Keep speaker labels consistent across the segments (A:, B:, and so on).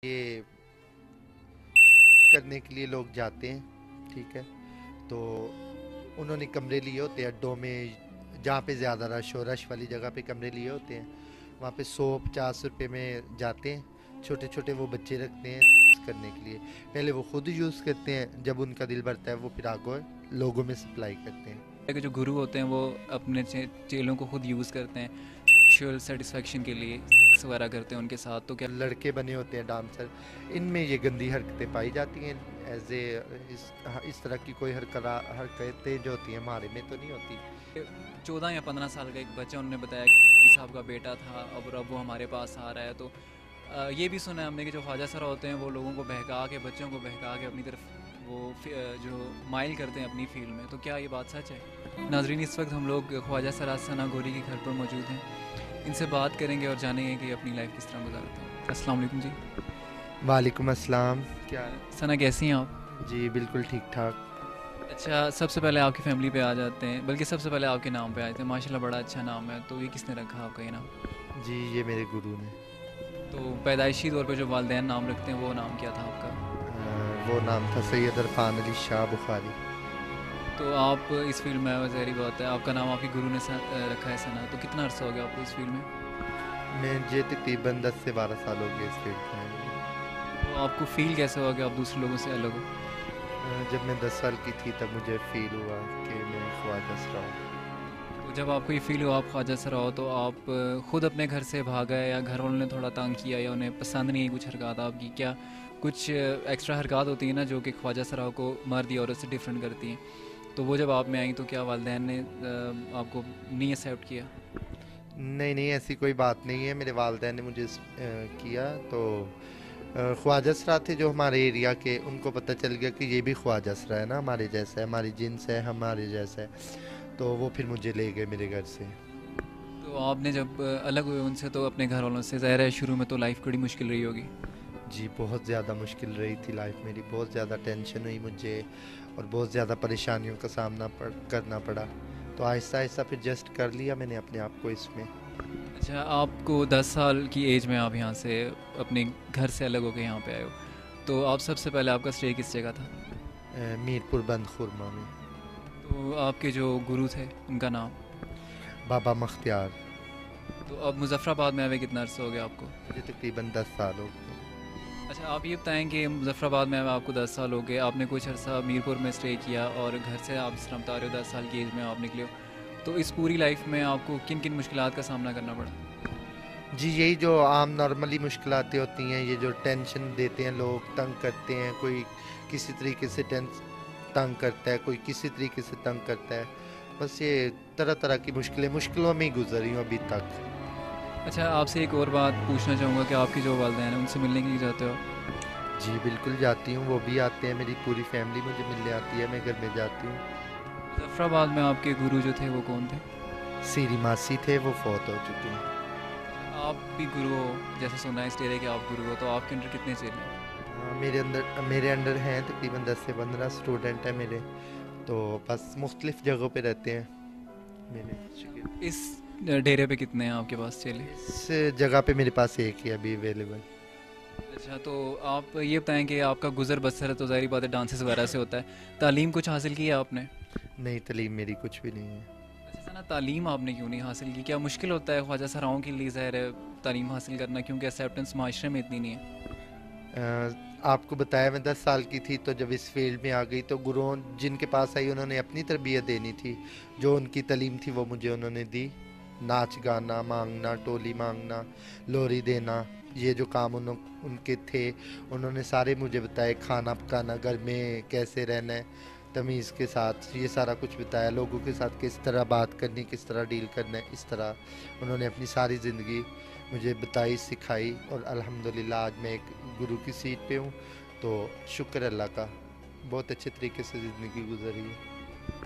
A: یہ کرنے کے لیے لوگ جاتے ہیں، ٹھیک ہے، تو انہوں نے کمرے لیے ہوتے ہیں اڈوں میں، جہاں پہ زیادہ رش ہو، رش والی جگہ پہ کمرے لیے ہوتے ہیں، وہاں پہ 150 روپے میں جاتے ہیں، چھوٹے چھوٹے وہ بچے رکھتے ہیں کرنے کے لیے، پہلے وہ خود یوز کرتے ہیں، جب ان کا دل بھرتا ہے وہ پھر آگے لوگوں میں سپلائی کرتے ہیں۔
B: کہ جو گرو ہوتے ہیں وہ اپنے چیلوں کو خود یوز کرتے ہیں سیکشول سیٹسفیکشن کے لیے وغیرہ کرتے ہیں ان کے ساتھ، تو کیا
A: لڑکے بنے ہوتے ہیں ڈانسر، ان میں یہ گندی حرکتیں پائی جاتی ہیں، ایز اے اس طرح کی کوئی حرکتیں جو ہوتی ہیں ہمارے میں تو نہیں ہوتی۔
B: 14 یا 15 سال کا ایک بچہ انہوں نے بتایا کہ صاحب کا بیٹا تھا اب وہ ہمارے پاس آ رہا ہے، تو یہ بھی سنا ہے ہم نے کہ جو خواجہ سرا ہوتے ہیں وہ لوگوں کو بہکا کے، بچوں کو بہکا کے اپنی طرف وہ جو مائل کرتے ہیں اپنی فیلڈ میں، تو کیا یہ بات سچ ہے؟ ناظرین، اس وقت ہم لوگ خواجہ سرا ثنا گوری کے گھر پر موجود ہیں، ان سے بات کریں گے اور جانیں گے کہ اپنی لائف کس طرح گزارتے ہیں۔ السلام علیکم جی۔
A: وعلیکم السلام، کیا؟
B: ثنا کیسی ہیں آپ؟
A: جی بالکل ٹھیک ٹھاک۔
B: اچھا، سب سے پہلے آپ کی فیملی پہ آ جاتے ہیں، بلکہ سب سے پہلے آپ کے نام پہ آئے تھے، ماشاءاللہ بڑا اچھا نام ہے، تو یہ کس نے رکھا آپ کا یہ نام؟
A: جی یہ میرے گرو نے۔
B: تو پیدائشی طور پہ جو والدین نام رکھتے ہیں وہ نام کیا تھا آپ کا؟
A: وہ نام تھا سید عرفان علی شاہ بخاری۔
B: تو آپ اس فیلڈ میں آئے، ظاہری بات ہے آپ کا نام آپ کے گرو نے رکھا ہے ثنا، تو کتنا عرصہ ہو گیا آپ کو اس فیلڈ میں؟
A: مجھے تقریباً 10 سے 12 سال ہو گئے اس فیلڈ میں۔
B: تو آپ کو فیل کیسے ہوا کہ آپ دوسرے لوگوں سے الگ ہو؟
A: جب میں 10 سال کی تھی تب مجھے فیل ہوا کہ میں خواجہ سرا ہوں۔
B: تو جب آپ کو یہ فیل ہوا آپ خواجہ سرا ہو، تو آپ خود اپنے گھر سے بھاگے یا گھر والوں نے تھوڑا تنگ کیا یا انہیں پسند نہیں کچھ حرکات آپ کی؟ کیا کچھ ایکسٹرا حرکات ہوتی ہیں نا جو کہ خواجہ سرا کو مرد عورت سے ڈفرینٹ کرتی ہیں، تو وہ جب آپ میں آئیں تو کیا والدین نے آپ کو نہیں ایکسیپٹ کیا؟
A: نہیں نہیں، ایسی کوئی بات نہیں ہے، میرے والدین نے مجھے کیا تو خواجہ سرا تھے جو ہمارے ایریا کے، ان کو پتہ چل گیا کہ یہ بھی خواجہ سرا ہے نا، ہمارے جیسا ہے، ہماری جنس ہے، ہمارے جیسا ہے، تو وہ پھر مجھے لے گئے میرے گھر سے۔
B: تو آپ نے جب الگ ہوئے ان سے تو اپنے گھر والوں سے، ظاہر ہے شروع میں تو لائف بڑی مشکل رہی ہوگی؟
A: جی بہت زیادہ مشکل رہی تھی لائف میری، بہت زیادہ ٹینشن ہوئی مجھے اور بہت زیادہ پریشانیوں کا سامنا کرنا پڑا، تو آہستہ آہستہ پھر جسٹ کر لیا میں نے اپنے آپ کو اس میں۔
B: اچھا، آپ کو 10 سال کی ایج میں آپ یہاں سے اپنے گھر سے الگ ہو کے یہاں پہ آئے ہو، تو آپ سب سے پہلے آپ کا اسٹے کس جگہ تھا؟
A: میرپور بند خورما میں۔
B: تو آپ کے جو گرو تھے ان کا نام؟
A: بابا مختیار۔
B: تو اب مظفر آباد میں آئے کتنا عرصہ ہو گیا آپ کو؟
A: مجھے تقریباً 10 سال ہو گئے۔
B: اچھا، آپ یہ بتائیں کہ مظفر آباد میں آپ کو 10 سال ہو گئے، آپ نے کچھ عرصہ میرپور میں اسٹے کیا اور گھر سے آپ جس طرح بتا رہے ہو 10 سال کی ایج میں آپ نکلے ہو، تو اس پوری لائف میں آپ کو کن کن مشکلات کا سامنا کرنا پڑا؟
A: جی یہی جو عام نارملی مشکلاتیں ہوتی ہیں، یہ جو ٹینشن دیتے ہیں لوگ، تنگ کرتے ہیں، کوئی کسی طریقے سے تنگ کرتا ہے، کوئی کسی طریقے سے تنگ کرتا ہے، بس یہ طرح طرح کی مشکلوں میں ہی گزری ہوں ابھی تک۔
B: اچھا، آپ سے ایک اور بات پوچھنا چاہوں گا کہ آپ کی جو والدین ہیں ان سے ملنے کے لیے جاتے ہو؟
A: جی بالکل جاتی ہوں، وہ بھی آتے ہیں، میری پوری فیملی مجھے ملنے آتی ہے، میں گھر میں جاتی ہوں۔
B: مظفر آباد میں آپ کے گرو جو تھے وہ کون تھے؟
A: سیری ماسی تھے، وہ فوت ہو چکے ہیں۔
B: آپ بھی گرو ہو، جیسے سنا ہے اس ڈیرے کہ آپ گرو ہو، تو آپ کے اندر کتنے چیلے ہیں؟
A: میرے انڈر ہیں تقریباً 10 سے 15 اسٹوڈنٹ ہیں میرے، تو بس مختلف جگہوں پہ رہتے ہیں میرے شاگرد۔
B: اس ڈیرے پہ کتنے ہیں آپ کے پاس چیلے؟
A: اس جگہ پہ میرے پاس ایک ہی ابھی اویلیبل۔
B: اچھا، تو آپ یہ بتائیں کہ آپ کا گزر بسر ہے تو ظاہری بات ہے ڈانسز وغیرہ سے ہوتا ہے، تعلیم کچھ حاصل کی ہے آپ نے؟
A: نہیں، تعلیم میری کچھ بھی نہیں ہے۔
B: اچھا سنا، تعلیم آپ نے کیوں نہیں حاصل کی؟ کیا مشکل ہوتا ہے خواجہ سراؤں کے لیے ظاہر ہے تعلیم حاصل کرنا، کیونکہ ایکسیپٹنس معاشرے میں اتنی نہیں ہے؟
A: آپ کو بتایا میں 10 سال کی تھی تو جب اس فیلڈ میں آ گئی تو گروؤں جن کے پاس آئی انہوں نے اپنی تربیت دینی تھی، جو ان کی تعلیم تھی وہ مجھے انہوں نے دی، ناچ گانا مانگنا، ٹولی مانگنا، لوری دینا، یہ جو کام ان کے تھے انہوں نے سارے مجھے بتائے، کھانا پکانا، گھر میں کیسے رہنا ہے تمیز کے ساتھ، یہ سارا کچھ بتایا، لوگوں کے ساتھ کس طرح بات کرنی، کس طرح ڈیل کرنا ہے، اس طرح انہوں نے اپنی ساری زندگی مجھے بتائی، سکھائی، اور الحمدللہ آج میں ایک گرو کی سیٹ پہ ہوں، تو شکر اللہ کا بہت اچھے طریقے سے زندگی گزری ہے۔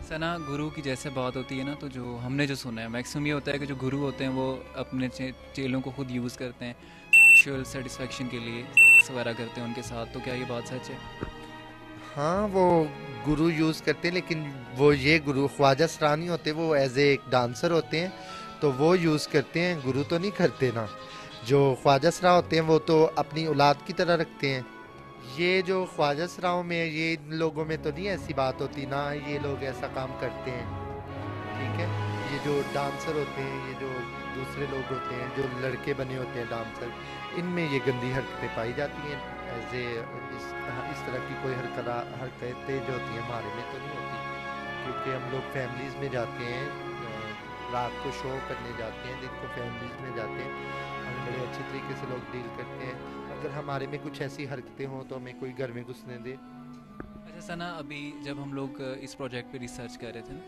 B: ثنا، گرو کی جیسے بات ہوتی ہے نا، تو جو ہم نے جو سنا ہے میکسیمم یہ ہوتا ہے کہ جو گرو ہوتے ہیں وہ اپنے چیلوں کو خود یوز کرتے ہیں سیکشول سیٹسفیکشن کے لیے وغیرہ کرتے ہیں ان کے ساتھ، تو کیا یہ بات سچ ہے؟
A: ہاں وہ گرو یوز کرتے ہیں، لیکن وہ یہ گرو خواجہ سرانی ہوتے، وہ ایز اے ایک ڈانسر ہوتے ہیں، تو وہ یوز کرتے ہیں، گرو تو نہیں کرتے نا۔ जो ख्वाजा सरा होते हैं वो तो अपनी औलाद की तरह रखते हैं। ये जो ख्वाजा सराओं में ये इन लोगों में तो नहीं ऐसी बात होती ना, ये लोग ऐसा काम करते हैं, ठीक है। ये जो डांसर होते हैं, ये जो दूसरे लोग होते हैं जो लड़के बने होते हैं डांसर, इनमें ये गंदी हरकतें पाई जाती हैं। ऐसे इस तरह की कोई हरकतें जो होती हैं हमारे में तो नहीं होती, क्योंकि हम लोग फैमिलीज़ में जाते हैं, रात को शो करने जाते हैं, दिन को फैमिलीज़ में जाते हैं, हमें बड़े अच्छे तरीके से लोग डील करते हैं। अगर हमारे में कुछ ऐसी हरकतें हों तो हमें कोई घर में घुसने दे।
B: अच्छा सना, अभी जब हम लोग इस प्रोजेक्ट पे रिसर्च कर रहे थे ना,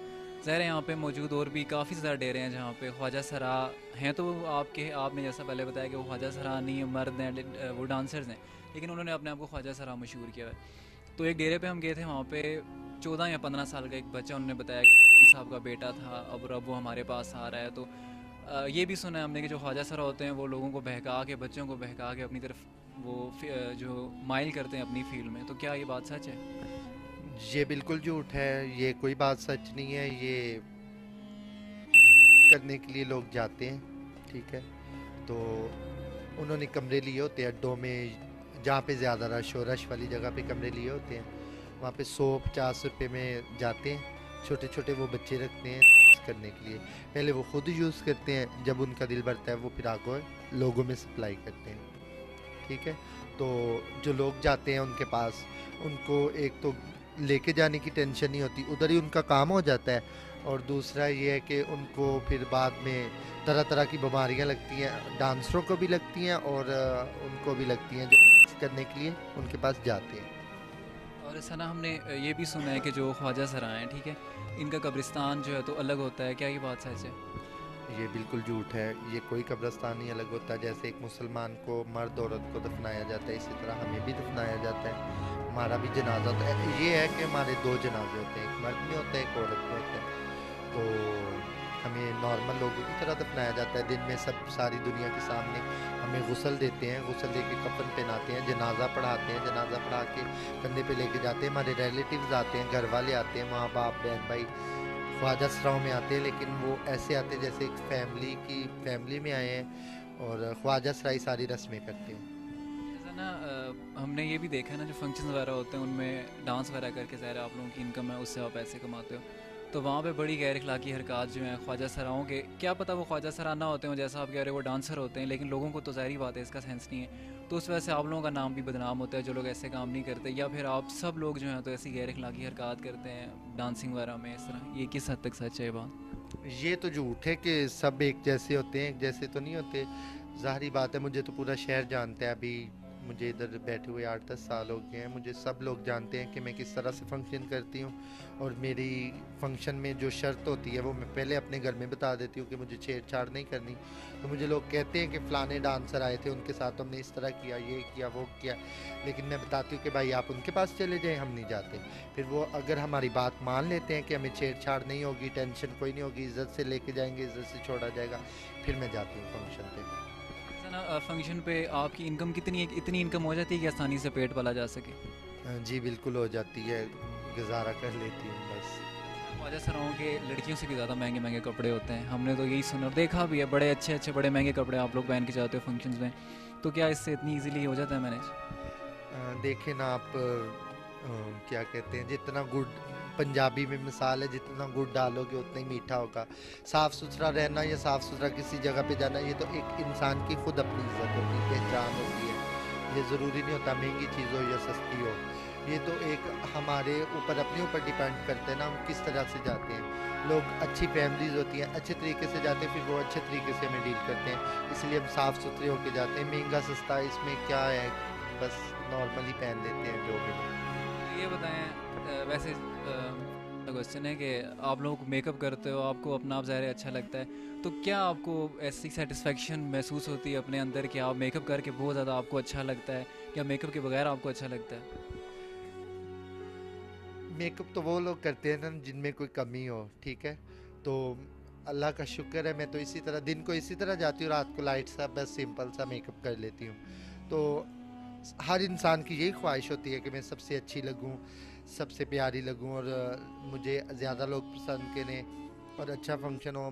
B: ज़ाहिर है यहाँ पे मौजूद और भी काफ़ी ज़्यादा डेरे हैं जहाँ पे ख्वाजा सरा हैं। तो आपने जैसा पहले बताया कि वो ख्वाजा सरा नहीं मर्द हैं, वो डांसर्स हैं, लेकिन उन्होंने अपने आप को ख्वाजा सरा मशहूर किया है। तो एक डेरे पे हम गए थे, वहाँ पे 14 या 15 साल का एक बच्चा, उन्होंने बताया कि साहब का बेटा था, अब वो हमारे पास आ रहा है। तो ये भी सुना है हमने कि जो ख्वाजा सरा होते हैं वो लोगों को बहका के, बच्चों को बहका के अपनी तरफ वो जो माइल करते हैं अपनी फील्ड में। तो क्या ये बात सच है?
A: ये बिल्कुल झूठ है, ये कोई बात सच नहीं है। ये करने के लिए लोग जाते हैं, ठीक है। तो उन्होंने कमरे लिए होते हैं अड्डों में, जहाँ पे ज़्यादा रश हो, रश वाली जगह पे कमरे लिए होते हैं। वहाँ पे 100-50 रुपये में जाते हैं, छोटे छोटे वो बच्चे रखते हैं करने के लिए। पहले वो खुद यूज़ करते हैं, जब उनका दिल भरता है वो फिर आगे लोगों में सप्लाई करते हैं, ठीक है। तो जो लोग जाते हैं उनके पास, उनको एक तो लेके जाने की टेंशन नहीं होती, उधर ही उनका काम हो जाता है। और दूसरा ये है कि उनको फिर बाद में तरह तरह की बीमारियां लगती हैं, डांसरों को भी लगती हैं और उनको भी लगती हैं जो करने के लिए उनके पास जाते हैं।
B: और ऐसा ना, हमने ये भी सुना है कि जो ख्वाजा सरा हैं, ठीक है, इनका कब्रिस्तान जो है तो अलग होता है। क्या ये बात सच है?
A: ये बिल्कुल झूठ है, ये कोई कब्रिस्तान नहीं अलग होता। जैसे एक मुसलमान को मर्द औरत को दफनाया जाता है, इसी तरह हमें भी दफनाया जाता है, हमारा भी जनाजा होता है। ये है कि हमारे 2 जनाजे होते हैं, एक मर्द में होता है एक औरत में होता है। तो हमें नॉर्मल लोगों की तरह दफनाया जाता है, दिन में सब सारी दुनिया के सामने हमें गुस्ल देते हैं, गुस्ल दे के कफन पहनाते हैं, जनाजा पढ़ाते हैं, जनाजा पढ़ा के कंधे पे लेके जाते हैं। हमारे रिलेटिव्स आते हैं, घर वाले आते हैं, माँ बाप बहन भाई ख्वाजा सराओं में आते हैं, लेकिन वो ऐसे आते हैं जैसे एक फैमिली में आए हैं और ख्वाजा सराई सारी रस्में करते हैं।
B: ऐसा ना, हमने ये भी देखा है ना, जो फंक्शन वगैरह होते हैं उनमें डांस वगैरह करके ज़ाहिर है आप लोगों की इनकम है, उससे आप पैसे कमाते हो। तो वहाँ पे बड़ी गैर अखलाकी हरकत जो हैं ख्वाजा सराओं के, क्या पता वो ख्वाजा सरा ना होते हो जैसा आप कह रहे हो, वो डांसर होते हैं, लेकिन लोगों को तो ज़ाहिर बात है इसका सेंस नहीं है। तो उस वजह से आप लोगों का नाम भी बदनाम होता है, जो लोग ऐसे काम नहीं करते, या फिर आप सब लोग जो हैं तो ऐसी गैर अखलाकी हरकत करते हैं डांसिंग वगैरह में इस तरह। ये किस हद तक सच है ये बात?
A: ये तो झूठ है कि सब एक जैसे होते हैं, एक जैसे तो नहीं होते। ज़ाहिरी बात है, मुझे तो पूरा शहर जानता है। अभी मुझे इधर बैठे हुए 8-10 साल हो गए हैं, मुझे सब लोग जानते हैं कि मैं किस तरह से फंक्शन करती हूँ। और मेरी फंक्शन में जो शर्त होती है वो मैं पहले अपने घर में बता देती हूँ कि मुझे छेड़छाड़ नहीं करनी। तो मुझे लोग कहते हैं कि फ़लाने डांसर आए थे, उनके साथ हमने इस तरह किया, ये किया वो किया, लेकिन मैं बताती हूँ कि भाई आप उनके पास चले जाएँ, हम नहीं जाते। फिर वो अगर हमारी बात मान लेते हैं कि हमें छेड़छाड़ नहीं होगी, टेंशन कोई नहीं होगी, इज़्ज़त से लेके जाएंगे, इज़्ज़त से छोड़ा जाएगा, फिर मैं जाती हूँ फंक्शन पे।
B: ऐसा ना, फंक्शन पे आपकी इनकम इतनी इनकम हो जाती है कि आसानी से पेट पाला जा सके?
A: जी बिल्कुल हो जाती है, गुजारा कर लेती हूँ बस।
B: ख्वाजा सराओं के लड़कियों से भी ज़्यादा महंगे महंगे कपड़े होते हैं, हमने तो यही सुना और देखा भी है। बड़े अच्छे अच्छे बड़े महंगे कपड़े आप लोग पहन के जाते हो फंक्शंस में। तो क्या इससे इतनी इजीली हो जाता है मैनेज?
A: देखें ना आप, क्या कहते हैं, जितना गुड़, पंजाबी में मिसाल है, जितना गुड़ डालोगे उतना ही मीठा होगा। साफ़ सुथरा रहना या साफ़ सुथरा किसी जगह पे जाना, ये तो एक इंसान की खुद अपनी इज्जत होती है, पहचान होती है। ये ज़रूरी नहीं होता महंगी चीज़ हो या सस्ती हो, ये तो एक हमारे ऊपर, अपने ऊपर डिपेंड करते हैं ना, हम किस तरह से जाते हैं। लोग अच्छी फैमिलीज़ होती हैं, अच्छे तरीके से जाते हैं, फिर वो अच्छे तरीके से हमें डील करते हैं, इसलिए हम साफ़ सुथरे होके जाते हैं। महंगा सस्ता इसमें क्या है, बस नॉर्मली पहन लेते हैं जो भी।
B: ये बताएं, वैसे क्वेश्चन है कि आप लोग मेकअप करते हो, आपको अपना आप ज़ाहिर है अच्छा लगता है, तो क्या आपको ऐसी सेटिस्फेक्शन महसूस होती है अपने अंदर कि आप मेकअप करके बहुत ज़्यादा आपको अच्छा लगता है, या मेकअप के बगैर आपको अच्छा लगता है?
A: मेकअप तो वो लोग करते हैं ना जिनमें कोई कमी हो, ठीक है। तो अल्लाह का शुक्र है, मैं तो इसी तरह दिन को इसी तरह जाती हूँ, रात को लाइट सा बस सिंपल सा मेकअप कर लेती हूँ। तो हर इंसान की यही ख्वाहिश होती है कि मैं सबसे अच्छी लगूं, सबसे प्यारी लगूं, और मुझे ज़्यादा लोग पसंद करें और अच्छा फंक्शन हो।